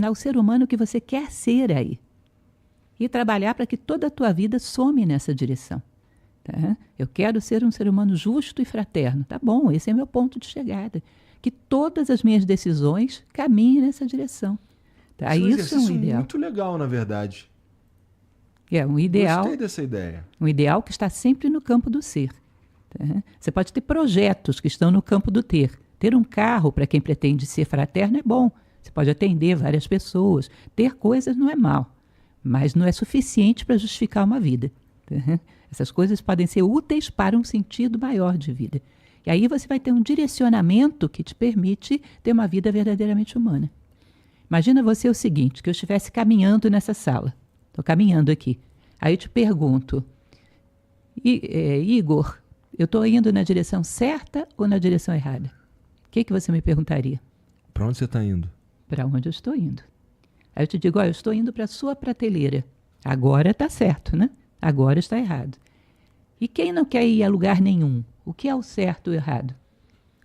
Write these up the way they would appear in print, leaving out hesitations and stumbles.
o ser humano que você quer ser aí. E trabalhar para que toda a tua vida some nessa direção. Tá? Eu quero ser um ser humano justo e fraterno. Tá bom, esse é meu ponto de chegada. Que todas as minhas decisões caminhem nessa direção. Tá? Isso é um Isso é um exercício ideal. muito legal, na verdade. É um ideal. Gostei dessa ideia. Um ideal que está sempre no campo do ser. Tá? Você pode ter projetos que estão no campo do ter. Ter um carro para quem pretende ser fraterno é bom. Você pode atender várias pessoas. Ter coisas não é mal, mas não é suficiente para justificar uma vida. Tá? Essas coisas podem ser úteis para um sentido maior de vida. E aí você vai ter um direcionamento que te permite ter uma vida verdadeiramente humana. Imagina você o seguinte, que eu estivesse caminhando nessa sala. Estou caminhando aqui. Aí eu te pergunto, Igor, eu estou indo na direção certa ou na direção errada? O que você me perguntaria? Para onde você está indo? Para onde eu estou indo. Aí eu te digo, eu estou indo para a sua prateleira. Agora está certo, né? Agora está errado. E quem não quer ir a lugar nenhum? O que é o certo e o errado?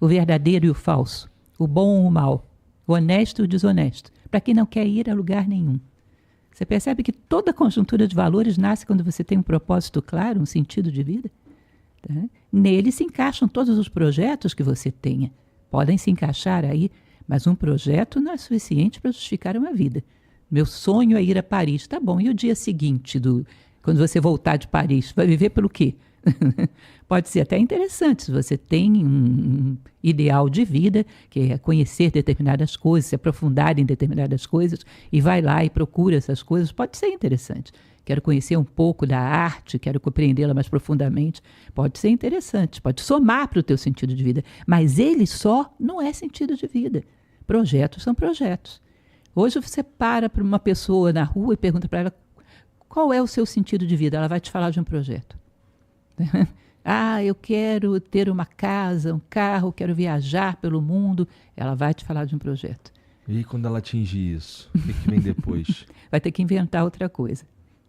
O verdadeiro e o falso? O bom ou o mal? O honesto e o desonesto? Para quem não quer ir a lugar nenhum. Você percebe que toda a conjuntura de valores nasce quando você tem um propósito claro, um sentido de vida? Tá? Nele se encaixam todos os projetos que você tenha. Podem se encaixar aí, mas um projeto não é suficiente para justificar uma vida. Meu sonho é ir a Paris. Tá bom, e o dia seguinte, quando você voltar de Paris, vai viver pelo quê? Pode ser até interessante se você tem um ideal de vida, que é conhecer determinadas coisas, se aprofundar em determinadas coisas, e vai lá e procura essas coisas, pode ser interessante. Quero conhecer um pouco da arte, quero compreendê-la mais profundamente, pode ser interessante, pode somar para o teu sentido de vida, mas ele só não é sentido de vida. Projetos são projetos. Hoje você para uma pessoa na rua e pergunta para ela qual é o seu sentido de vida, ela vai te falar de um projeto. Eu quero ter uma casa, um carro, quero viajar pelo mundo. Ela vai te falar de um projeto. E quando ela atingir isso, o que vem depois? Vai ter que inventar outra coisa.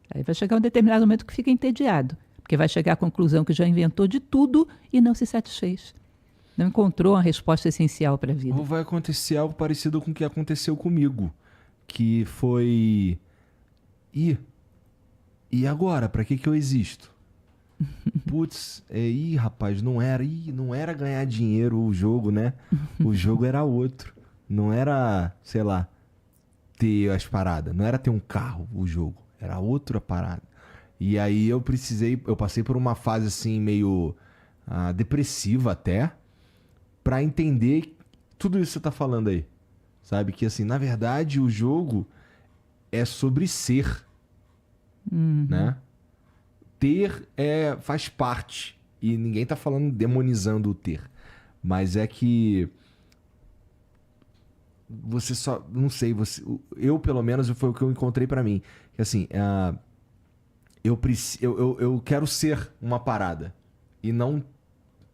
Aí vai chegar um determinado momento que fica entediado, porque vai chegar à conclusão que já inventou de tudo e não se satisfez. Não encontrou uma resposta essencial para a vida. Ou vai acontecer algo parecido com o que aconteceu comigo, que foi... E agora? Para que eu existo? Putz, rapaz, não era ganhar dinheiro o jogo, né? O jogo era outro. Não era, sei lá, ter as paradas. Não era ter um carro, o jogo. Era outra parada. E aí eu passei por uma fase assim meio depressiva até, pra entender tudo isso que você tá falando aí. Sabe? Que assim, na verdade o jogo é sobre ser, né? Ter faz parte. E ninguém tá falando demonizando o ter. Mas é que você só... Não sei, eu pelo menos foi o que eu encontrei pra mim. Que assim, eu quero ser uma parada. E não,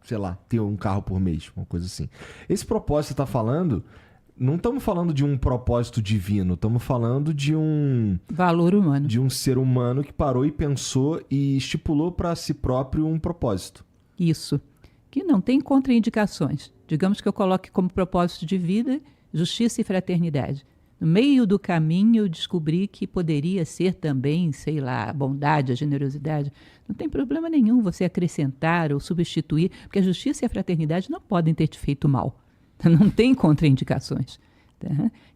sei lá, ter um carro por mês. Uma coisa assim. Esse propósito que você tá falando... Não estamos falando de um propósito divino, estamos falando de um... valor humano. De um ser humano que parou e pensou e estipulou para si próprio um propósito. Isso. Que não tem contraindicações. Digamos que eu coloque como propósito de vida justiça e fraternidade. No meio do caminho eu descobri que poderia ser também, sei lá, a bondade, a generosidade. Não tem problema nenhum você acrescentar ou substituir, porque a justiça e a fraternidade não podem ter te feito mal. Não tem contraindicações. Tá?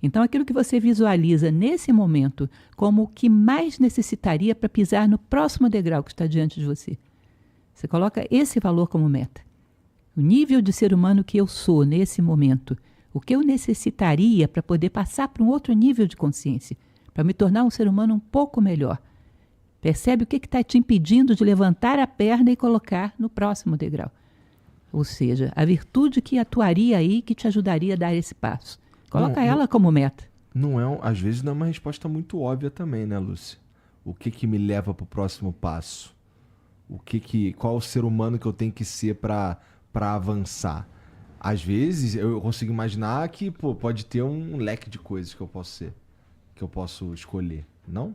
Então, aquilo que você visualiza nesse momento como o que mais necessitaria para pisar no próximo degrau que está diante de você. Você coloca esse valor como meta. O nível de ser humano que eu sou nesse momento. O que eu necessitaria para poder passar para um outro nível de consciência. Para me tornar um ser humano um pouco melhor. Percebe o que está te impedindo de levantar a perna e colocar no próximo degrau. Ou seja, a virtude que atuaria aí, que te ajudaria a dar esse passo. Coloca ela como meta. Às vezes não é uma resposta muito óbvia também, né, Lúcia? O que me leva para o próximo passo? Qual o ser humano que eu tenho que ser para avançar? Às vezes eu consigo imaginar que pode ter um leque de coisas que eu posso ser, que eu posso escolher, não?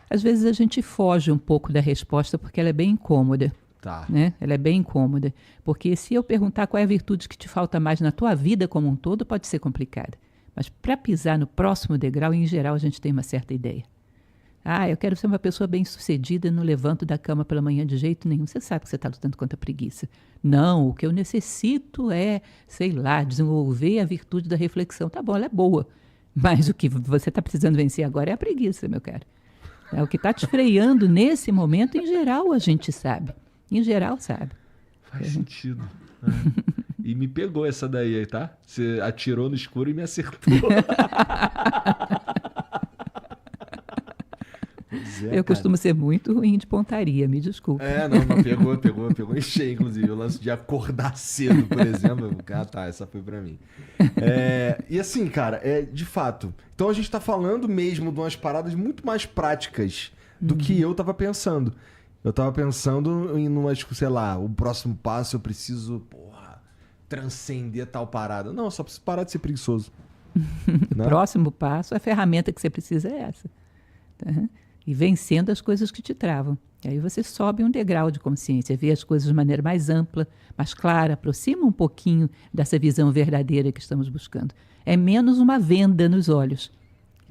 Às vezes a gente foge um pouco da resposta porque ela é bem incômoda. Tá. Né? Ela é bem incômoda, porque se eu perguntar qual é a virtude que te falta mais na tua vida como um todo, pode ser complicada. Mas para pisar no próximo degrau, em geral, a gente tem uma certa ideia. Eu quero ser uma pessoa bem-sucedida e não levanto da cama pela manhã de jeito nenhum. Você sabe que você está lutando contra a preguiça. Não, o que eu necessito é, sei lá, desenvolver a virtude da reflexão. Tá bom, ela é boa. Mas o que você está precisando vencer agora é a preguiça, meu caro. O que está te freando nesse momento, em geral, a gente sabe. Em geral, sabe. Faz sentido. E me pegou essa daí, tá? Você atirou no escuro e me acertou. Eu costumo ser muito ruim de pontaria, me desculpa. Não, pegou em cheio, inclusive. O lance de acordar cedo, por exemplo. Essa foi pra mim. E assim, cara, de fato. Então a gente tá falando mesmo de umas paradas muito mais práticas do que eu tava pensando. Eu tava pensando em umas, sei lá, o próximo passo eu preciso, transcender tal parada. Não, eu só preciso parar de ser preguiçoso. O próximo passo, a ferramenta que você precisa é essa. Tá? E vencendo as coisas que te travam. E aí você sobe um degrau de consciência, vê as coisas de maneira mais ampla, mais clara, aproxima um pouquinho dessa visão verdadeira que estamos buscando. É menos uma venda nos olhos.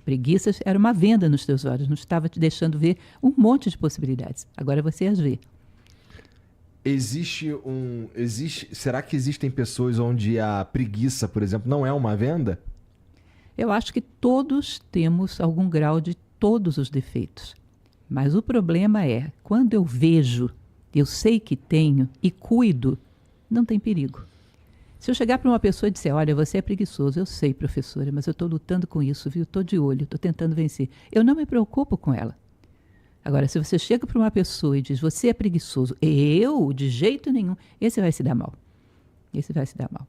Preguiças era uma venda nos teus olhos, não estava te deixando ver um monte de possibilidades. Agora você as vê. Será que existem pessoas onde a preguiça, por exemplo, não é uma venda? Eu acho que todos temos algum grau de todos os defeitos. Mas o problema é, quando eu vejo, eu sei que tenho e cuido, não tem perigo. Se eu chegar para uma pessoa e disser, olha, você é preguiçoso, eu sei, professora, mas eu estou lutando com isso, viu? Estou de olho, estou tentando vencer. Eu não me preocupo com ela. Agora, se você chega para uma pessoa e diz, você é preguiçoso, eu, de jeito nenhum, esse vai se dar mal. Esse vai se dar mal.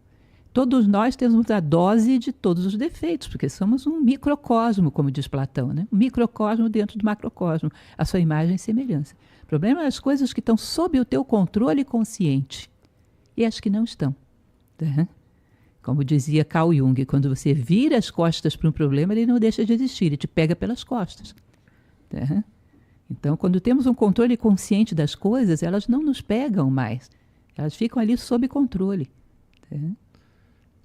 Todos nós temos a dose de todos os defeitos, porque somos um microcosmo, como diz Platão, né? Um microcosmo dentro do macrocosmo, a sua imagem e semelhança. O problema é as coisas que estão sob o teu controle consciente e as que não estão. Tá? Como dizia Carl Jung, quando você vira as costas para um problema, ele não deixa de existir, ele te pega pelas costas. Tá? Então, quando temos um controle consciente das coisas, elas não nos pegam mais. Elas ficam ali sob controle. Tá?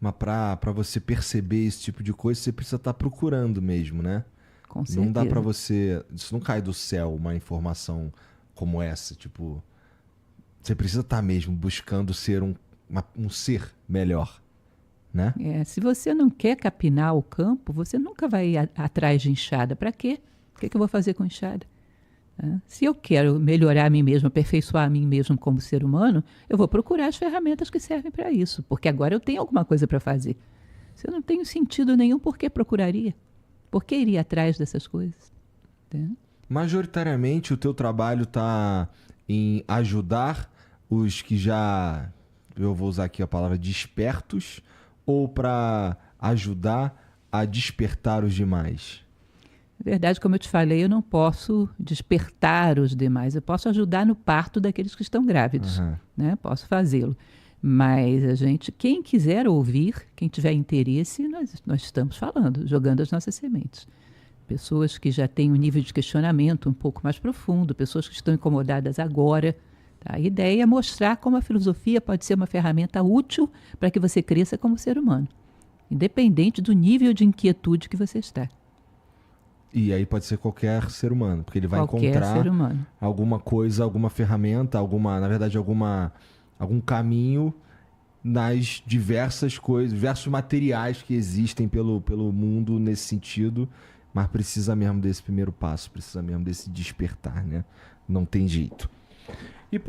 Mas para você perceber esse tipo de coisa, você precisa estar procurando mesmo, né? Com certeza. Não dá para você... Isso não cai do céu, uma informação como essa. Tipo, você precisa estar mesmo buscando ser um ser melhor, né? Se você não quer capinar o campo, você nunca vai ir atrás de enxada. Para quê? O que eu vou fazer com enxada? Se eu quero melhorar a mim mesmo, aperfeiçoar a mim mesmo como ser humano, eu vou procurar as ferramentas que servem para isso, porque agora eu tenho alguma coisa para fazer. Se eu não tenho sentido nenhum, por que procuraria? Por que iria atrás dessas coisas? Majoritariamente o teu trabalho está em ajudar os que já, eu vou usar aqui a palavra despertos, ou para ajudar a despertar os demais? Na verdade, como eu te falei, eu não posso despertar os demais. Eu posso ajudar no parto daqueles que estão grávidos. Né? Posso fazê-lo. Mas quem quiser ouvir, quem tiver interesse, nós estamos falando, jogando as nossas sementes. Pessoas que já têm um nível de questionamento um pouco mais profundo, pessoas que estão incomodadas agora. Tá? A ideia é mostrar como a filosofia pode ser uma ferramenta útil para que você cresça como ser humano, independente do nível de inquietude que você está. E aí pode ser qualquer ser humano, porque ele vai encontrar alguma coisa, alguma ferramenta, algum caminho nas diversas coisas, diversos materiais que existem pelo mundo nesse sentido, mas precisa mesmo desse primeiro passo, precisa mesmo desse despertar, né? Não tem jeito. E,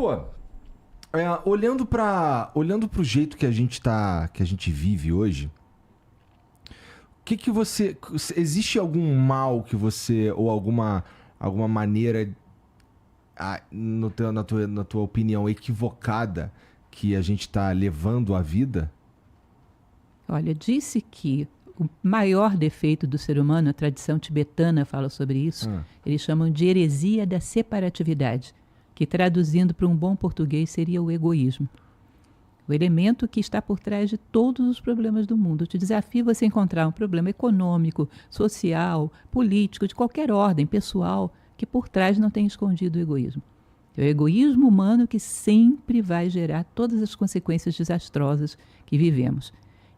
olhando pro jeito que a gente vive hoje, que você... Existe algum mal que você... Ou alguma maneira, na tua opinião, equivocada que a gente está levando à vida? Olha, disse que o maior defeito do ser humano, a tradição tibetana fala sobre isso, eles chamam de heresia da separatividade, que traduzindo para um bom português seria o egoísmo. O elemento que está por trás de todos os problemas do mundo. Eu te desafio você a encontrar um problema econômico, social, político, de qualquer ordem, pessoal, que por trás não tem escondido o egoísmo. É o egoísmo humano que sempre vai gerar todas as consequências desastrosas que vivemos.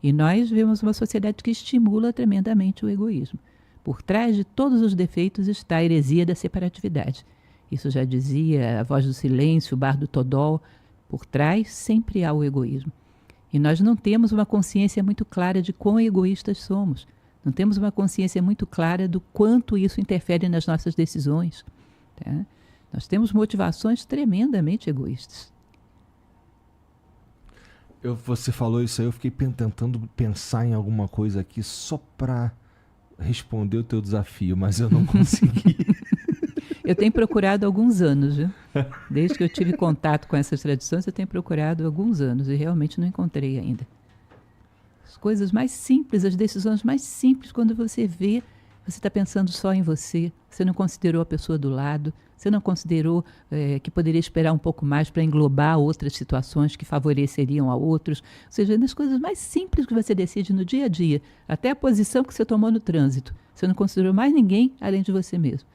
E nós vemos uma sociedade que estimula tremendamente o egoísmo. Por trás de todos os defeitos está a heresia da separatividade. Isso já dizia a Voz do Silêncio, o Bardo Todol. Por trás sempre há o egoísmo. E nós não temos uma consciência muito clara de quão egoístas somos. Não temos uma consciência muito clara do quanto isso interfere nas nossas decisões. Tá? Nós temos motivações tremendamente egoístas. Você falou isso aí, eu fiquei tentando pensar em alguma coisa aqui só para responder o teu desafio, mas eu não consegui. Eu tenho procurado há alguns anos, viu? Desde que eu tive contato com essas tradições, eu tenho procurado há alguns anos e realmente não encontrei ainda. As coisas mais simples, as decisões mais simples, quando você vê, você está pensando só em você, você não considerou a pessoa do lado, você não considerou que poderia esperar um pouco mais para englobar outras situações que favoreceriam a outros. Ou seja, nas coisas mais simples que você decide no dia a dia, até a posição que você tomou no trânsito, você não considerou mais ninguém além de você mesmo.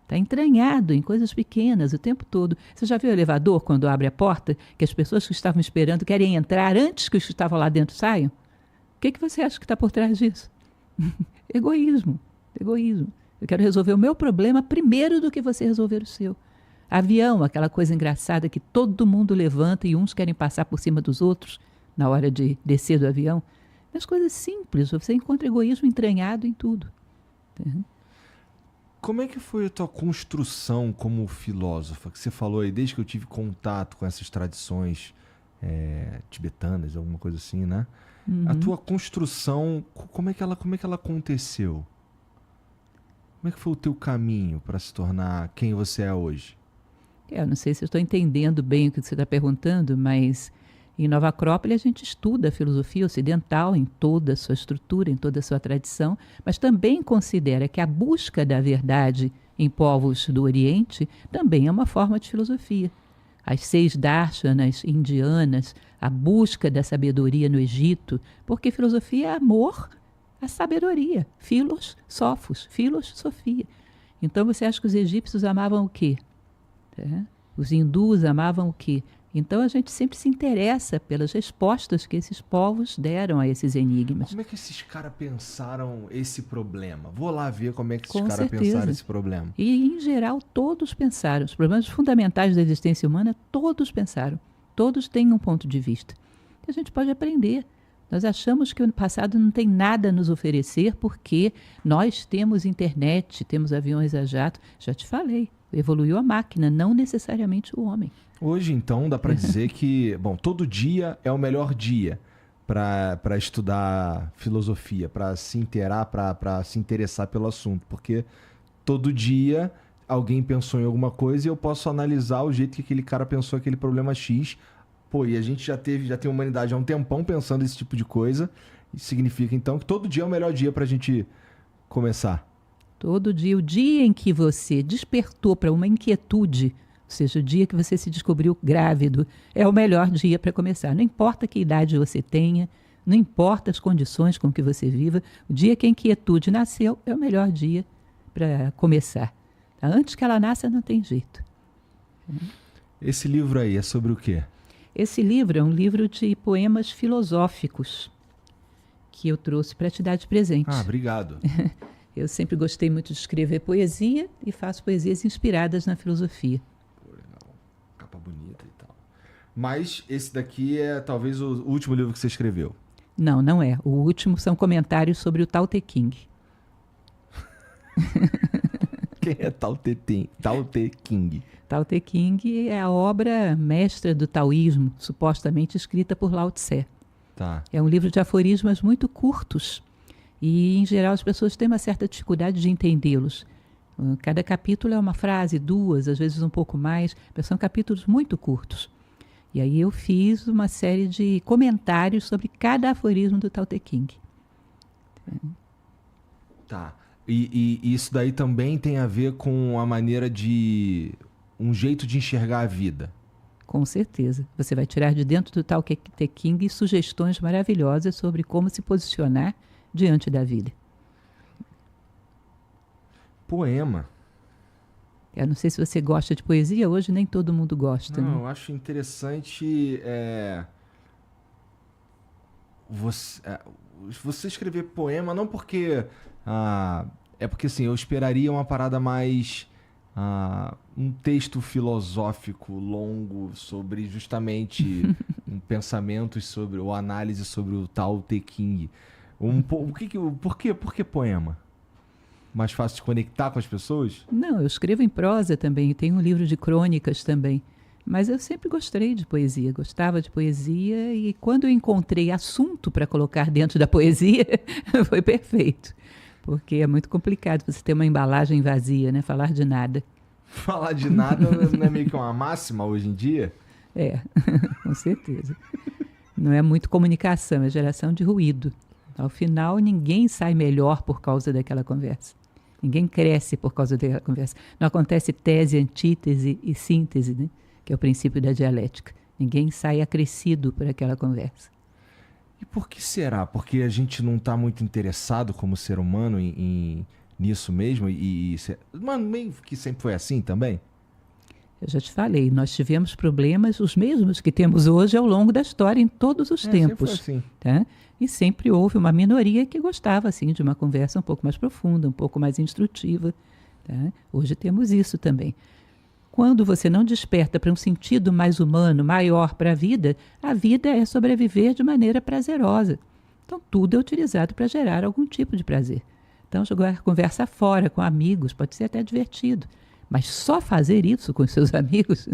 Está entranhado em coisas pequenas o tempo todo. Você já viu o elevador quando abre a porta, que as pessoas que estavam esperando querem entrar antes que os que estavam lá dentro saiam? O que você acha que está por trás disso? Egoísmo. Egoísmo. Eu quero resolver o meu problema primeiro do que você resolver o seu. Avião, aquela coisa engraçada que todo mundo levanta e uns querem passar por cima dos outros na hora de descer do avião. Nas coisas simples, você encontra egoísmo entranhado em tudo. Uhum. Como é que foi a tua construção como filósofa? Que você falou aí, desde que eu tive contato com essas tradições tibetanas, alguma coisa assim, né? Uhum. A tua construção, como é que ela aconteceu? Como é que foi o teu caminho para se tornar quem você é hoje? Eu não sei se eu estou entendendo bem o que você está perguntando, mas em Nova Acrópole a gente estuda a filosofia ocidental em toda a sua estrutura, em toda a sua tradição, mas também considera que a busca da verdade em povos do Oriente também é uma forma de filosofia. As 6 darshanas indianas, a busca da sabedoria no Egito, porque filosofia é amor à sabedoria. Philos, sophos, philos, sofia. Então você acha que os egípcios amavam o quê? Os hindus amavam o quê? Então a gente sempre se interessa pelas respostas que esses povos deram a esses enigmas. Como é que esses caras pensaram esse problema? Vou lá ver como é que esses Com caras certeza. pensaram esse problema. E, em geral, todos pensaram. Os problemas fundamentais da existência humana, todos pensaram. Todos têm um ponto de vista. E a gente pode aprender. Nós achamos que o passado não tem nada a nos oferecer porque nós temos internet, temos aviões a jato. Já te falei, evoluiu a máquina, não necessariamente o homem. Hoje, então, dá para dizer que, bom, todo dia é o melhor dia para estudar filosofia, para se inteirar, para se interessar pelo assunto, porque todo dia alguém pensou em alguma coisa e eu posso analisar o jeito que aquele cara pensou aquele problema X. Pô, e a gente já tem a humanidade há um tempão pensando esse tipo de coisa. Isso significa, então, que todo dia é o melhor dia para a gente começar. Todo dia, o dia em que você despertou para uma inquietude, ou seja, o dia que você se descobriu grávido, é o melhor dia para começar. Não importa que idade você tenha, não importa as condições com que você viva, o dia que a inquietude nasceu é o melhor dia para começar. Antes que ela nasça, não tem jeito. Esse livro aí é sobre o quê? Esse livro é um livro de poemas filosóficos que eu trouxe para te dar de presente. Ah, obrigado. Eu sempre gostei muito de escrever poesia e faço poesias inspiradas na filosofia. Pô, legal. Capa bonita e tal. Mas esse daqui é talvez o último livro que você escreveu. Não, não é. O último são comentários sobre o Tao Te Ching. Quem é Tao Te Ching? Tao Te Ching é a obra mestra do taoísmo, supostamente escrita por Lao Tse. Tá. É um livro de aforismos muito curtos e, em geral, as pessoas têm uma certa dificuldade de entendê-los. Cada capítulo é uma frase, 2, às vezes um pouco mais, mas são capítulos muito curtos. E aí eu fiz uma série de comentários sobre cada aforismo do Tao Te Ching. Tá. E isso daí também tem a ver com a maneira de... um jeito de enxergar a vida. Com certeza. Você vai tirar de dentro do Tao Te Ching sugestões maravilhosas sobre como se posicionar diante da vida. Poema. Eu não sei se você gosta de poesia, hoje nem todo mundo gosta. Não, né? eu acho interessante você escrever poema não porque... é porque, assim, eu esperaria uma parada mais... um texto filosófico longo sobre justamente pensamentos sobre... ou análise sobre o Tao Te Ching. Por que poema? Mais fácil de conectar com as pessoas? Não, eu escrevo em prosa também, tenho um livro de crônicas também. Mas eu sempre gostei de poesia, gostava de poesia e quando eu encontrei assunto para colocar dentro da poesia, foi perfeito. Porque é muito complicado você ter uma embalagem vazia, né? Falar de nada. Falar de nada não é meio que uma máxima hoje em dia? É, com certeza. Não é muito comunicação, é geração de ruído. Ao final, ninguém sai melhor por causa daquela conversa. Ninguém cresce por causa daquela conversa. Não acontece tese, antítese e síntese, né? Que é o princípio da dialética. Ninguém sai acrescido por aquela conversa. E por que será? Porque a gente não está muito interessado como ser humano nisso mesmo? Mano, meio que sempre foi assim também? Eu já te falei, nós tivemos problemas, os mesmos que temos hoje ao longo da história, em todos os tempos. Sempre foi assim. Tá? E sempre houve uma minoria que gostava assim, de uma conversa um pouco mais profunda, um pouco mais instrutiva. Tá? Hoje temos isso também. Quando você não desperta para um sentido mais humano, maior para a vida é sobreviver de maneira prazerosa. Então, tudo é utilizado para gerar algum tipo de prazer. Então, jogar conversa fora com amigos pode ser até divertido. Mas só fazer isso com os seus amigos,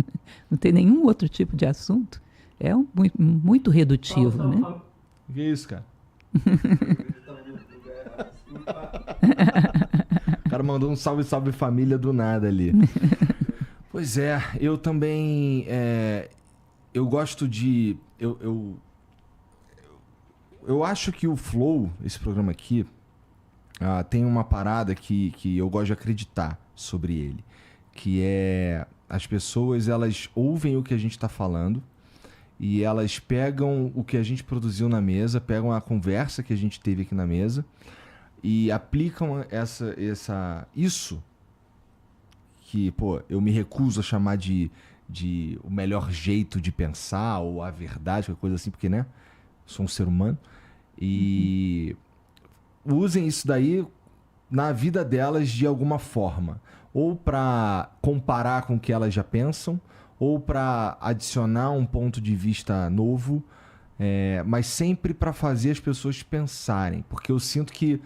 não tem nenhum outro tipo de assunto, é muito redutivo, né? Que isso, cara? O cara mandou um salve, salve família do nada ali. Pois é, eu também... eu gosto de... Eu acho que o Flow, esse programa aqui, tem uma parada que eu gosto de acreditar sobre ele. Que é... as pessoas, elas ouvem o que a gente está falando e elas pegam o que a gente produziu na mesa, pegam a conversa que a gente teve aqui na mesa e aplicam isso que, pô, eu me recuso a chamar de o melhor jeito de pensar ou a verdade, qualquer coisa assim, porque, né? Sou um ser humano. E usem isso daí na vida delas de alguma forma. Ou para comparar com o que elas já pensam, ou para adicionar um ponto de vista novo, mas sempre para fazer as pessoas pensarem. Porque eu sinto que,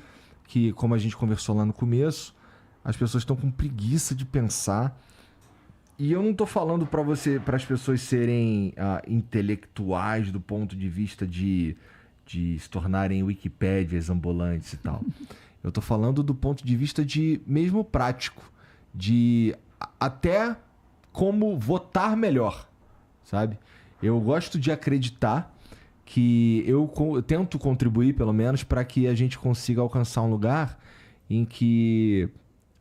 como a gente conversou lá no começo, as pessoas estão com preguiça de pensar. E eu não estou falando para as pessoas serem intelectuais do ponto de vista de se tornarem Wikipédias ambulantes e tal. Eu estou falando do ponto de vista de mesmo prático, de até como votar melhor, sabe? Eu gosto de acreditar que eu tento contribuir, pelo menos, para que a gente consiga alcançar um lugar em que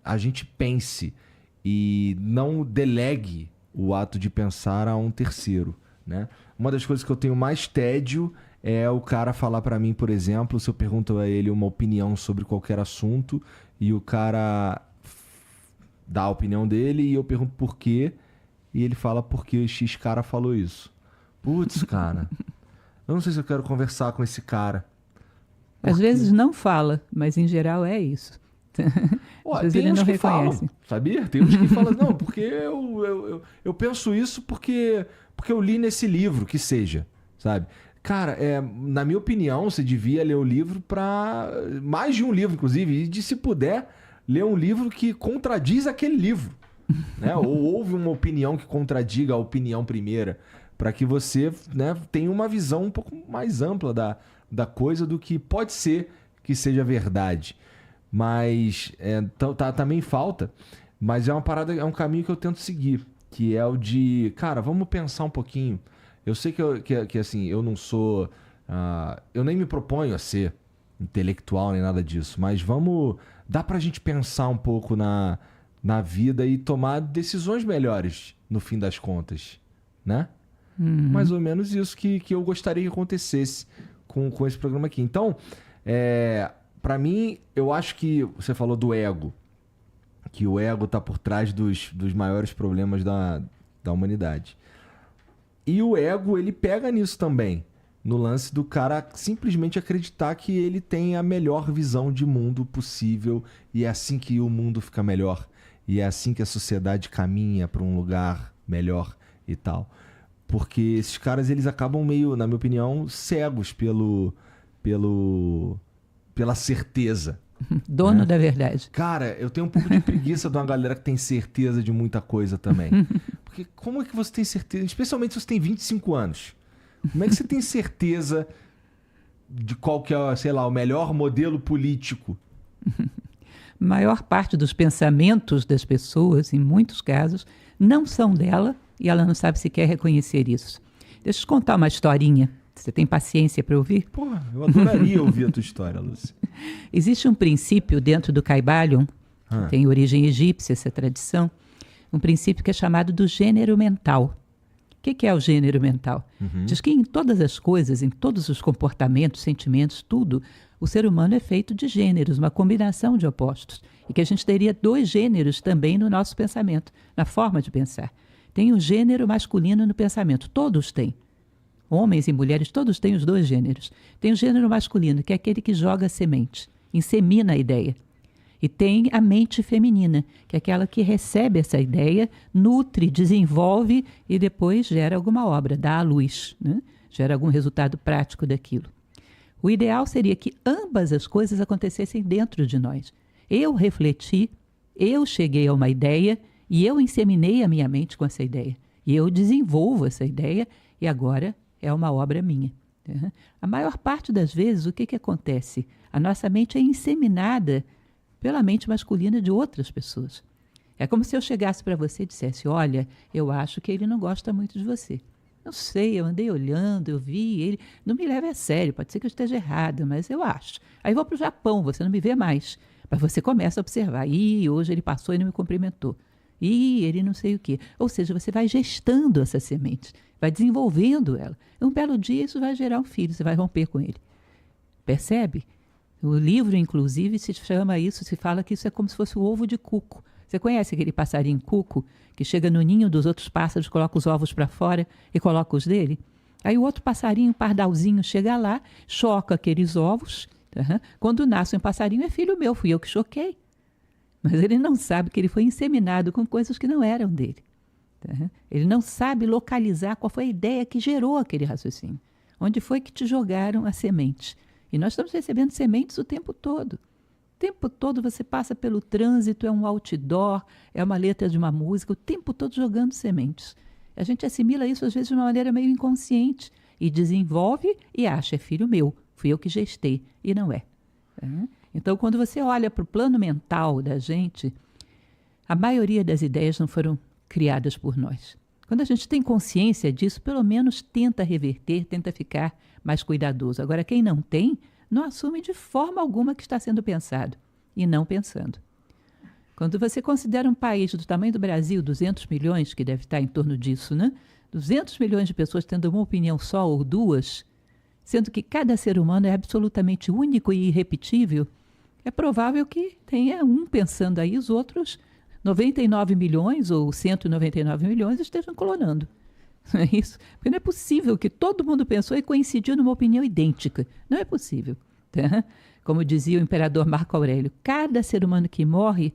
a gente pense e não delegue o ato de pensar a um terceiro, né? Uma das coisas que eu tenho mais tédio é o cara falar para mim, por exemplo, se eu pergunto a ele uma opinião sobre qualquer assunto e o cara dá a opinião dele e eu pergunto por quê e ele fala porque X cara falou isso. Putz, cara, eu não sei se eu quero conversar com esse cara. Às vezes não fala, mas em geral é isso. Às vezes ele não reconhece. Falam, sabia? Tem uns que falam, não, porque eu penso isso porque eu li nesse livro, que seja, sabe? Cara, na minha opinião, você devia ler o livro para mais de um livro, inclusive, e se puder, ler um livro que contradiz aquele livro, né? Ou houve uma opinião que contradiga a opinião primeira, para que você, né, tenha uma visão um pouco mais ampla da coisa do que pode ser que seja verdade. Mas também falta, mas é uma parada, é um caminho que eu tento seguir, que é o de, cara, vamos pensar um pouquinho. Eu sei que assim, eu não sou... eu nem me proponho a ser intelectual nem nada disso, mas dá pra gente pensar um pouco na vida e tomar decisões melhores no fim das contas, né? Uhum. Mais ou menos isso que eu gostaria que acontecesse com esse programa aqui. Então, pra mim, eu acho que você falou do ego, que o ego tá por trás dos maiores problemas da humanidade. E o ego, ele pega nisso também, no lance do cara simplesmente acreditar que ele tem a melhor visão de mundo possível e é assim que o mundo fica melhor. E é assim que a sociedade caminha para um lugar melhor e tal. Porque esses caras, eles acabam meio, na minha opinião, cegos pela certeza. Dono né? da verdade. Cara, eu tenho um pouco de preguiça de uma galera que tem certeza de muita coisa também. Porque como é que você tem certeza, especialmente se você tem 25 anos, como é que você tem certeza de qual que é, sei lá, o melhor modelo político? A maior parte dos pensamentos das pessoas, em muitos casos, não são dela e ela não sabe sequer reconhecer isso. Deixa eu te contar uma historinha. Você tem paciência para ouvir? Porra, eu adoraria ouvir a tua história, Lúcia. Existe um princípio dentro do Kybalion, que tem origem egípcia, essa tradição, um princípio que é chamado do gênero mental. O que é o gênero mental? Diz que em todas as coisas, em todos os comportamentos, sentimentos, tudo, o ser humano é feito de gêneros, uma combinação de opostos. E que a gente teria 2 gêneros também no nosso pensamento, na forma de pensar. Tem o gênero masculino no pensamento, todos têm. Homens e mulheres, todos têm os 2 gêneros. Tem o gênero masculino, que é aquele que joga a semente, insemina a ideia. E tem a mente feminina, que é aquela que recebe essa ideia, nutre, desenvolve e depois gera alguma obra, dá à luz, né? Gera algum resultado prático daquilo. O ideal seria que ambas as coisas acontecessem dentro de nós. Eu refleti, eu cheguei a uma ideia e eu inseminei a minha mente com essa ideia. E eu desenvolvo essa ideia e agora é uma obra minha. A maior parte das vezes, o que acontece? A nossa mente é inseminada pela mente masculina de outras pessoas. É como se eu chegasse para você e dissesse, olha, eu acho que ele não gosta muito de você. Não sei, eu andei olhando, eu vi ele, não me leve a sério, pode ser que eu esteja errada, mas eu acho. Aí vou para o Japão, você não me vê mais. Mas você começa a observar, hoje ele passou e não me cumprimentou. Ele não sei o quê. Ou seja, você vai gestando essa semente, vai desenvolvendo ela. Um belo dia isso vai gerar um filho, você vai romper com ele. Percebe? O livro, inclusive, se chama isso, se fala que isso é como se fosse o ovo de cuco. Você conhece aquele passarinho cuco que chega no ninho dos outros pássaros, coloca os ovos para fora e coloca os dele? Aí o outro passarinho, pardalzinho, chega lá, choca aqueles ovos. Quando nasce um passarinho, é filho meu, fui eu que choquei. Mas ele não sabe que ele foi inseminado com coisas que não eram dele. Ele não sabe localizar qual foi a ideia que gerou aquele raciocínio. Onde foi que te jogaram a semente? E nós estamos recebendo sementes o tempo todo. O tempo todo você passa pelo trânsito, é um outdoor, é uma letra de uma música, o tempo todo jogando sementes. A gente assimila isso às vezes de uma maneira meio inconsciente e desenvolve e acha, é filho meu, fui eu que gestei, e não é. Então, quando você olha para o plano mental da gente, a maioria das ideias não foram criadas por nós. Quando a gente tem consciência disso, pelo menos tenta reverter, tenta ficar mais cuidadoso. Agora, quem não tem, não assume de forma alguma que está sendo pensado e não pensando. Quando você considera um país do tamanho do Brasil, 200 milhões, que deve estar em torno disso, né? 200 milhões de pessoas tendo uma opinião só ou duas, sendo que cada ser humano é absolutamente único e irrepetível, é provável que tenha um pensando aí, os outros 99 milhões ou 199 milhões estejam clonando. Não é isso? Porque não é possível que todo mundo pensou e coincidiu numa opinião idêntica. Não é possível. Tá? Como dizia o imperador Marco Aurélio, cada ser humano que morre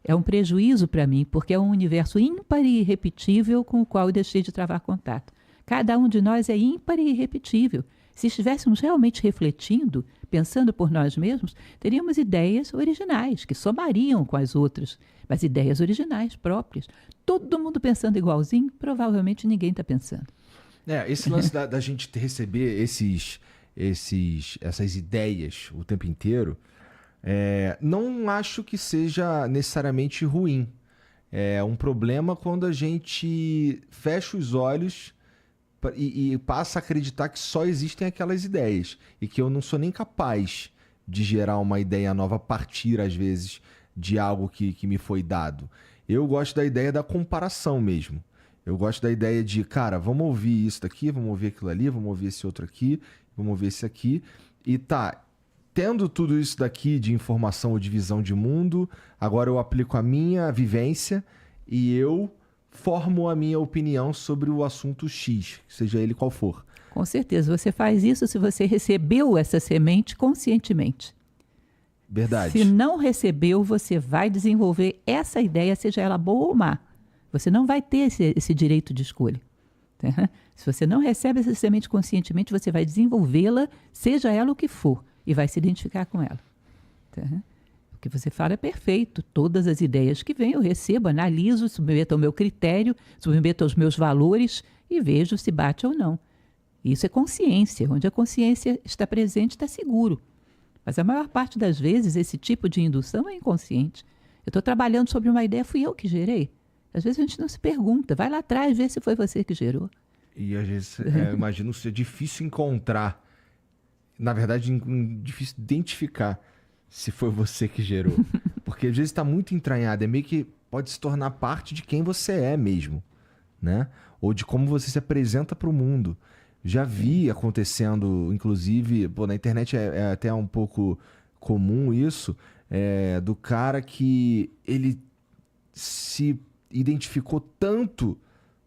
é um prejuízo para mim, porque é um universo ímpar e irrepetível com o qual eu deixei de travar contato. Cada um de nós é ímpar e irrepetível. Se estivéssemos realmente refletindo, pensando por nós mesmos, teríamos ideias originais, que somariam com as outras, mas ideias originais, próprias. Todo mundo pensando igualzinho, provavelmente ninguém está pensando. Esse lance da gente receber essas ideias o tempo inteiro, não acho que seja necessariamente ruim. É um problema quando a gente fecha os olhos e passa a acreditar que só existem aquelas ideias e que eu não sou nem capaz de gerar uma ideia nova a partir, às vezes, de algo que me foi dado. Eu gosto da ideia da comparação mesmo. Eu gosto da ideia de, cara, vamos ouvir isso daqui, vamos ouvir aquilo ali, vamos ouvir esse outro aqui, vamos ouvir esse aqui. E tendo tudo isso daqui de informação ou de visão de mundo, agora eu aplico a minha vivência e eu formo a minha opinião sobre o assunto X, seja ele qual for. Com certeza, você faz isso se você recebeu essa semente conscientemente. Verdade. Se não recebeu, você vai desenvolver essa ideia, seja ela boa ou má. Você não vai ter esse direito de escolha. Tá? Se você não recebe essa semente conscientemente, você vai desenvolvê-la, seja ela o que for, e vai se identificar com ela. Tá? O que você fala é perfeito. Todas as ideias que vêm, eu recebo, analiso, submeto ao meu critério, submeto aos meus valores e vejo se bate ou não. Isso é consciência. Onde a consciência está presente, está seguro. Mas a maior parte das vezes, esse tipo de indução é inconsciente. Eu estou trabalhando sobre uma ideia, fui eu que gerei. Às vezes a gente não se pergunta. Vai lá atrás, vê se foi você que gerou. E às vezes, eu imagino ser difícil encontrar. Na verdade, difícil identificar se foi você que gerou. Porque às vezes está muito entranhado. É meio que pode se tornar parte de quem você é mesmo, né? Ou de como você se apresenta para o mundo. Já vi acontecendo, inclusive, na internet é até um pouco comum isso, do cara que ele se identificou tanto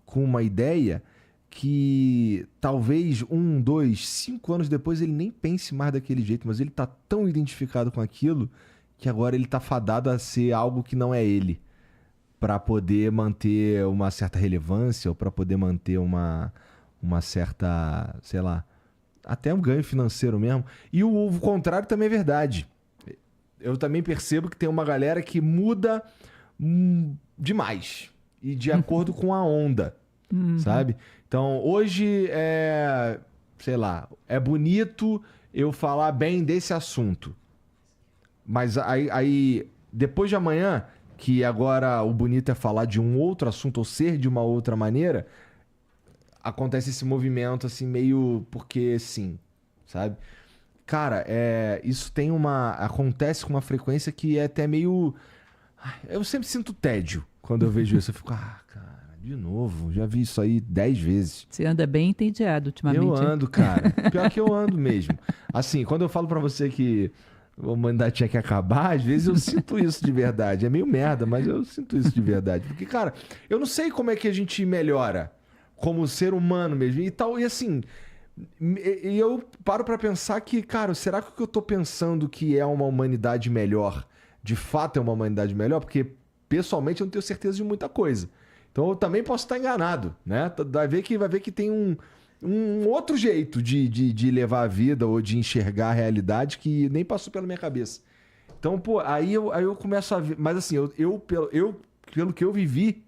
com uma ideia que talvez 1, 2, 5 anos depois ele nem pense mais daquele jeito, mas ele tá tão identificado com aquilo que agora ele tá fadado a ser algo que não é ele, para poder manter uma certa relevância ou para poder manter uma certa, sei lá, até um ganho financeiro mesmo. E o contrário também é verdade. Eu também percebo que tem uma galera que muda demais e de acordo com a onda, sabe? Então, hoje sei lá, é bonito eu falar bem desse assunto. Mas aí depois de amanhã, que agora o bonito é falar de um outro assunto ou ser de uma outra maneira, acontece esse movimento assim meio porque sim, sabe? Cara, isso acontece com uma frequência que é até meio... Eu sempre sinto tédio quando eu vejo isso. Eu fico, cara, de novo, já vi isso aí 10 vezes. Você anda bem entediado ultimamente. Eu ando, cara. Pior que eu ando mesmo. Assim, quando eu falo pra você que a humanidade tinha que acabar, às vezes eu sinto isso de verdade. É meio merda, mas eu sinto isso de verdade. Porque, cara, eu não sei como é que a gente melhora como ser humano mesmo e tal. E assim, e eu paro pra pensar que, cara, será que o que eu tô pensando que é uma humanidade melhor, de fato é uma humanidade melhor? Porque, pessoalmente, eu não tenho certeza de muita coisa. Então, eu também posso estar enganado, né? Vai ver que tem um outro jeito de levar a vida ou de enxergar a realidade que nem passou pela minha cabeça. Então, pô, aí eu começo a ver... Mas assim, pelo que eu vivi,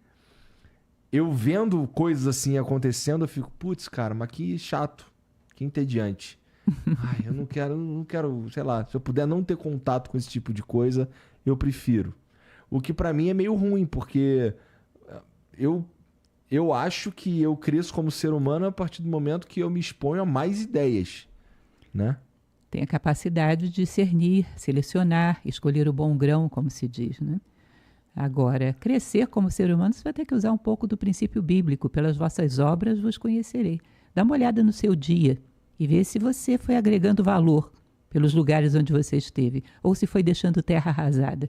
eu vendo coisas assim acontecendo, eu fico, putz, cara, mas que chato, que entediante. Ai, eu não quero, sei lá, se eu puder não ter contato com esse tipo de coisa, eu prefiro. O que pra mim é meio ruim, porque eu acho que eu cresço como ser humano a partir do momento que eu me exponho a mais ideias, né? Tem a capacidade de discernir, selecionar, escolher o bom grão, como se diz, né? Agora, crescer como ser humano, você vai ter que usar um pouco do princípio bíblico. Pelas vossas obras vos conhecerei. Dá uma olhada no seu dia e vê se você foi agregando valor pelos lugares onde você esteve, ou se foi deixando terra arrasada.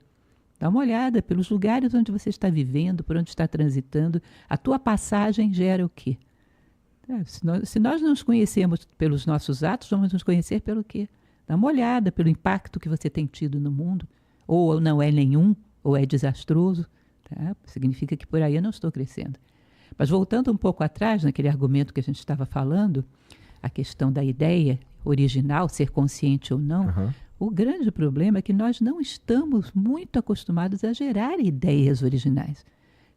Dá uma olhada pelos lugares onde você está vivendo, por onde está transitando. A tua passagem gera o quê? Se nós nos conhecemos pelos nossos atos, vamos nos conhecer pelo quê? Dá uma olhada pelo impacto que você tem tido no mundo. Ou não é nenhum, ou é desastroso. Tá? Significa que por aí eu não estou crescendo. Mas voltando um pouco atrás, naquele argumento que a gente estava falando, a questão da ideia original, ser consciente ou não, o grande problema é que nós não estamos muito acostumados a gerar ideias originais.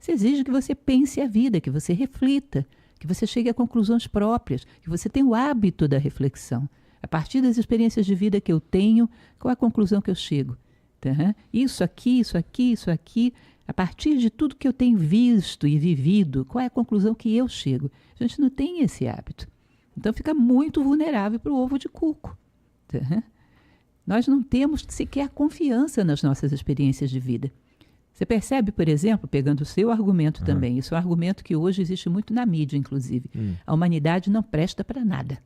Isso exige que você pense a vida, que você reflita, que você chegue a conclusões próprias, que você tenha o hábito da reflexão. A partir das experiências de vida que eu tenho, qual é a conclusão que eu chego? Tá? Isso aqui, isso aqui, isso aqui. A partir de tudo que eu tenho visto e vivido, qual é a conclusão que eu chego? A gente não tem esse hábito. Então fica muito vulnerável para o ovo de cuco. Tá? Nós não temos sequer confiança nas nossas experiências de vida. Você percebe, por exemplo, pegando o seu argumento também, isso é um argumento que hoje existe muito na mídia, inclusive. A humanidade não presta para nada.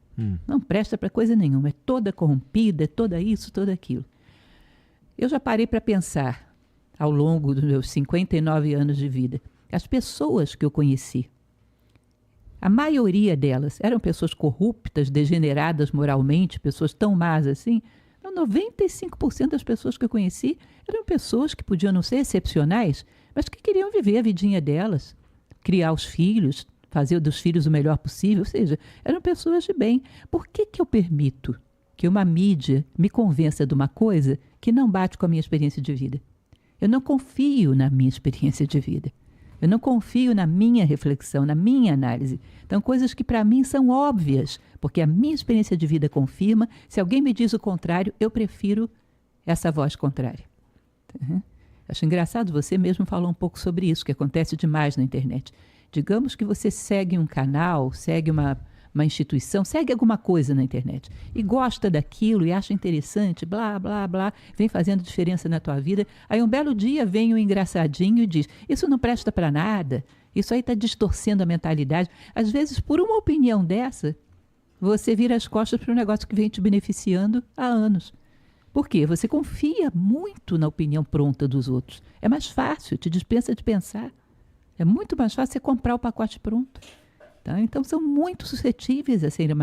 Não presta para coisa nenhuma. É toda corrompida, é toda isso, toda aquilo. Eu já parei para pensar, ao longo dos meus 59 anos de vida, As pessoas que eu conheci, a maioria delas eram pessoas corruptas, degeneradas moralmente, pessoas tão más assim. Não, 95% das pessoas que eu conheci eram pessoas que podiam não ser excepcionais, mas que queriam viver a vidinha delas, criar os filhos, fazer dos filhos o melhor possível, ou seja, eram pessoas de bem. Por que eu permito que uma mídia me convença de uma coisa que não bate com a minha experiência de vida? Eu não confio na minha experiência de vida. Eu não confio na minha reflexão, na minha análise. Então, coisas que para mim são óbvias, porque a minha experiência de vida confirma. Se alguém me diz o contrário, eu prefiro essa voz contrária. Acho engraçado, você mesmo falou um pouco sobre isso, que acontece demais na internet. Digamos que você segue um canal, segue uma instituição, segue alguma coisa na internet e gosta daquilo e acha interessante, blá, blá, blá, vem fazendo diferença na tua vida. Aí um belo dia vem um engraçadinho e diz, isso não presta para nada, isso aí está distorcendo a mentalidade. Às vezes, por uma opinião dessa, você vira as costas para um negócio que vem te beneficiando há anos. Por quê? Você confia muito na opinião pronta dos outros. É mais fácil, te dispensa de pensar. É muito mais fácil você comprar o pacote pronto. Tá? Então, são muito suscetíveis a serem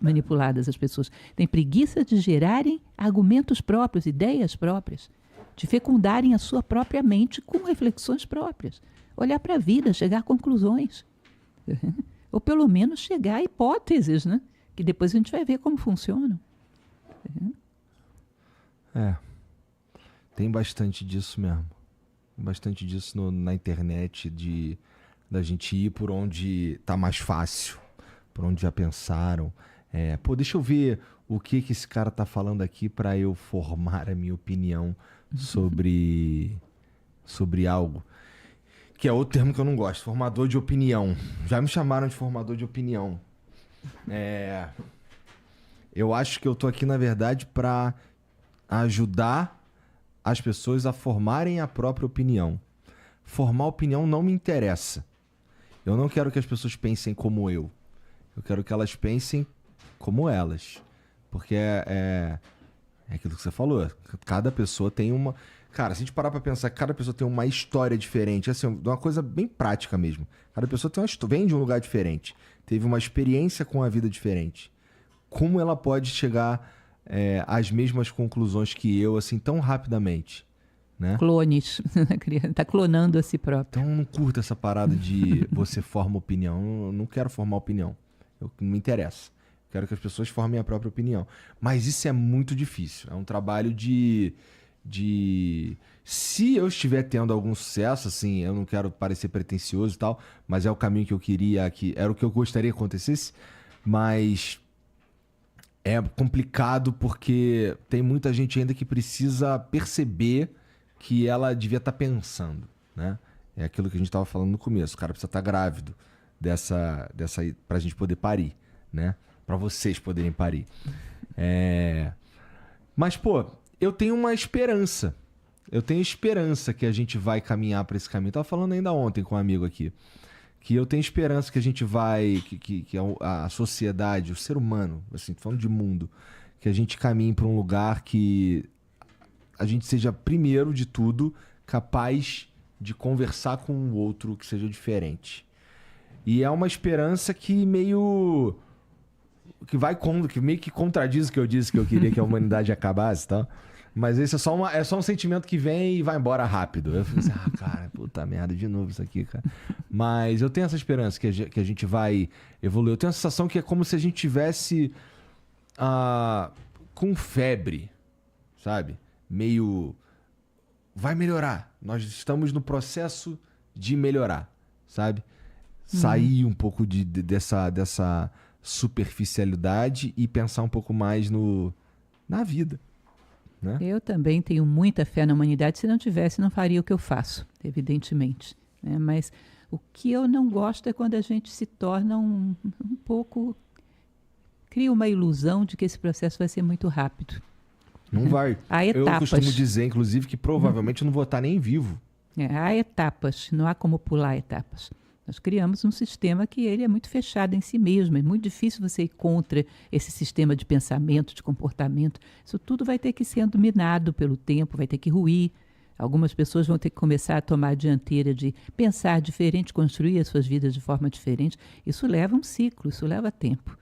manipuladas as pessoas. Têm preguiça de gerarem argumentos próprios, ideias próprias, de fecundarem a sua própria mente com reflexões próprias. Olhar para a vida, chegar a conclusões. Ou pelo menos chegar a hipóteses, né? Que depois a gente vai ver como funcionam. Tem bastante disso mesmo. Tem bastante disso na internet, da gente ir por onde tá mais fácil, por onde já pensaram. Deixa eu ver o que esse cara tá falando aqui para eu formar a minha opinião sobre algo. Que é outro termo que eu não gosto, formador de opinião. Já me chamaram de formador de opinião. Eu acho que eu tô aqui, na verdade, para ajudar as pessoas a formarem a própria opinião. Formar opinião não me interessa. Eu não quero que as pessoas pensem como eu. Eu quero que elas pensem como elas. Porque é aquilo que você falou. Cada pessoa tem uma... Cara, se a gente parar pra pensar que cada pessoa tem uma história diferente, assim, uma coisa bem prática mesmo. Cada pessoa vem de um lugar diferente. Teve uma experiência com a vida diferente. Como ela pode chegar às mesmas conclusões que eu, assim, tão rapidamente? Né? Clones. Está clonando a si próprio. Então eu não curto essa parada de você forma opinião. Eu não quero formar opinião. Não me interessa. Eu quero que as pessoas formem a própria opinião. Mas isso é muito difícil. É um trabalho de... Se eu estiver tendo algum sucesso, assim, eu não quero parecer pretencioso e tal, mas é o caminho que eu queria, era o que eu gostaria que acontecesse, mas é complicado porque tem muita gente ainda que precisa perceber que ela devia estar pensando, né? É aquilo que a gente estava falando no começo. O cara precisa estar grávido pra gente poder parir, né? Pra vocês poderem parir. Mas, pô, eu tenho uma esperança. Eu tenho esperança que a gente vai caminhar para esse caminho. Eu tava falando ainda ontem com um amigo aqui. Que eu tenho esperança que a gente vai... Que a sociedade, o ser humano, assim, falando de mundo, que a gente caminhe para um lugar que a gente seja, primeiro de tudo, capaz de conversar com o outro que seja diferente. E é uma esperança que meio... que meio que contradiz o que eu disse que eu queria que a humanidade acabasse, tá? Mas esse é só um sentimento que vem e vai embora rápido. Eu fico assim, cara, puta merda, de novo isso aqui, cara. Mas eu tenho essa esperança que a gente vai evoluir. Eu tenho a sensação que é como se a gente tivesse com febre, sabe? Meio... Vai melhorar. Nós estamos no processo de melhorar, sabe? Sair um pouco dessa superficialidade e pensar um pouco mais na vida. Né? Eu também tenho muita fé na humanidade. Se não tivesse, não faria o que eu faço, evidentemente. Né? Mas o que eu não gosto é quando a gente se torna um pouco... Cria uma ilusão de que esse processo vai ser muito rápido. Não vai. Há etapas. Eu costumo dizer, inclusive, que provavelmente eu não vou estar nem vivo. Há etapas, não há como pular etapas. Nós criamos um sistema que ele é muito fechado em si mesmo. É muito difícil você ir contra esse sistema de pensamento, de comportamento. Isso tudo vai ter que ser minado pelo tempo, vai ter que ruir. Algumas pessoas vão ter que começar a tomar a dianteira de pensar diferente, construir as suas vidas de forma diferente. Isso leva um ciclo, isso leva tempo.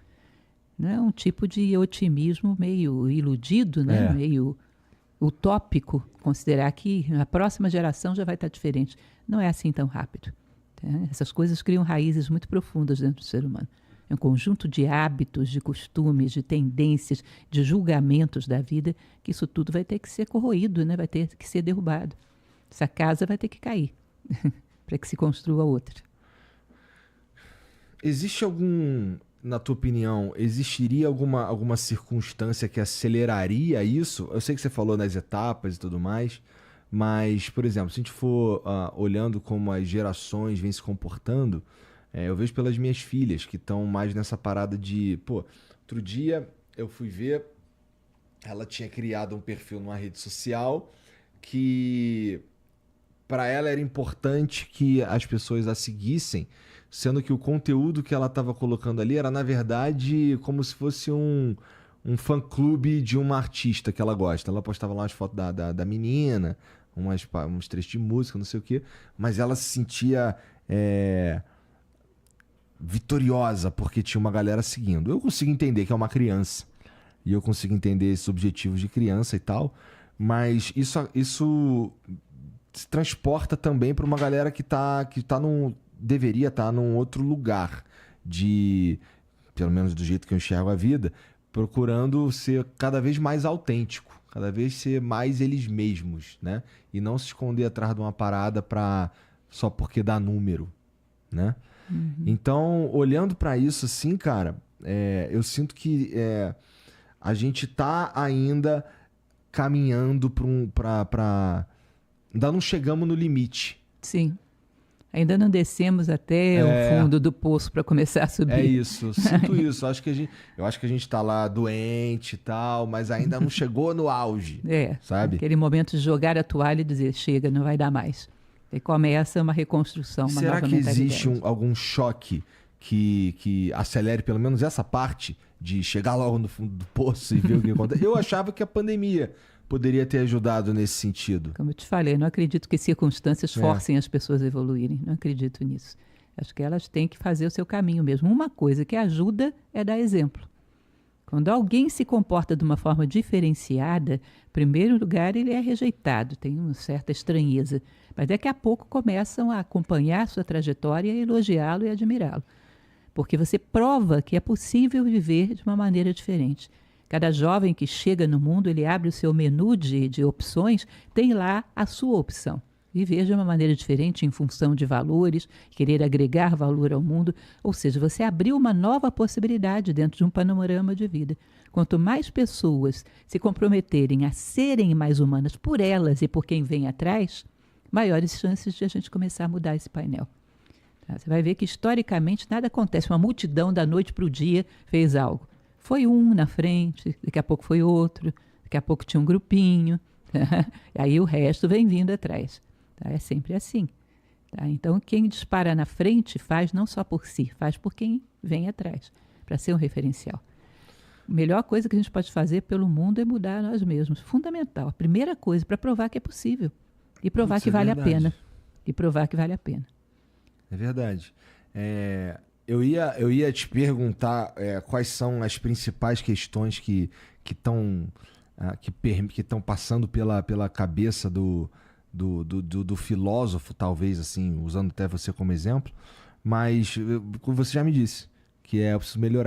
Não é um tipo de otimismo meio iludido, né? Meio utópico, considerar que a próxima geração já vai estar diferente. Não é assim tão rápido. Tá? Essas coisas criam raízes muito profundas dentro do ser humano. É um conjunto de hábitos, de costumes, de tendências, de julgamentos da vida, que isso tudo vai ter que ser corroído, né? Vai ter que ser derrubado. Essa casa vai ter que cair para que se construa outra. Existe na tua opinião, existiria alguma circunstância que aceleraria isso? Eu sei que você falou nas etapas e tudo mais, mas, por exemplo, se a gente for olhando como as gerações vêm se comportando, eu vejo pelas minhas filhas que estão mais nessa parada de... Pô, outro dia eu fui ver, ela tinha criado um perfil numa rede social que para ela era importante que as pessoas a seguissem, sendo que o conteúdo que ela estava colocando ali era, na verdade, como se fosse um fã-clube de uma artista que ela gosta. Ela postava lá umas fotos da menina, uns trechos de música, não sei o quê, mas ela se sentia... vitoriosa porque tinha uma galera seguindo. Eu consigo entender que é uma criança e eu consigo entender esses objetivos de criança e tal, mas isso se transporta também para uma galera que deveria estar num outro lugar pelo menos do jeito que eu enxergo a vida, procurando ser cada vez mais autêntico, cada vez ser mais eles mesmos, né? E não se esconder atrás de uma parada só porque dá número, né? Uhum. Então, olhando para isso assim, cara, eu sinto que a gente tá ainda caminhando para ainda não chegamos no limite. Sim. Ainda não descemos até o fundo do poço para começar a subir. É isso, eu sinto isso. Eu acho que a gente tá lá doente e tal, mas ainda não chegou no auge, sabe? Aquele momento de jogar a toalha e dizer, chega, não vai dar mais. E começa uma reconstrução, uma Será nova que mentalidade. existe algum choque que acelere pelo menos essa parte de chegar logo no fundo do poço e ver o que acontece? Eu achava que a pandemia poderia ter ajudado nesse sentido. Como eu te falei, não acredito que circunstâncias forcem as pessoas a evoluírem. Não acredito nisso. Acho que elas têm que fazer o seu caminho mesmo. Uma coisa que ajuda é dar exemplo. Quando alguém se comporta de uma forma diferenciada, em primeiro lugar, ele é rejeitado, tem uma certa estranheza. Mas daqui a pouco começam a acompanhar sua trajetória, elogiá-lo e admirá-lo. Porque você prova que é possível viver de uma maneira diferente. Cada jovem que chega no mundo, ele abre o seu menu de opções, tem lá a sua opção. Viver de uma maneira diferente em função de valores, querer agregar valor ao mundo. Ou seja, você abriu uma nova possibilidade dentro de um panorama de vida. Quanto mais pessoas se comprometerem a serem mais humanas por elas e por quem vem atrás, maiores chances de a gente começar a mudar esse painel. Tá? Você vai ver que, historicamente, nada acontece. Uma multidão da noite para o dia fez algo. Foi um na frente, daqui a pouco foi outro, daqui a pouco tinha um grupinho, tá? Aí o resto vem vindo atrás. Tá? É sempre assim. Tá? Então, quem dispara na frente faz não só por si, faz por quem vem atrás, para ser um referencial. A melhor coisa que a gente pode fazer pelo mundo é mudar nós mesmos. Fundamental. A primeira coisa, para provar que é possível. E provar que vale a pena. E provar que vale a pena. É verdade. Eu ia te perguntar quais são as principais questões que estão passando pela cabeça do filósofo, talvez, assim, usando até você como exemplo, mas você já me disse que eu preciso melhorar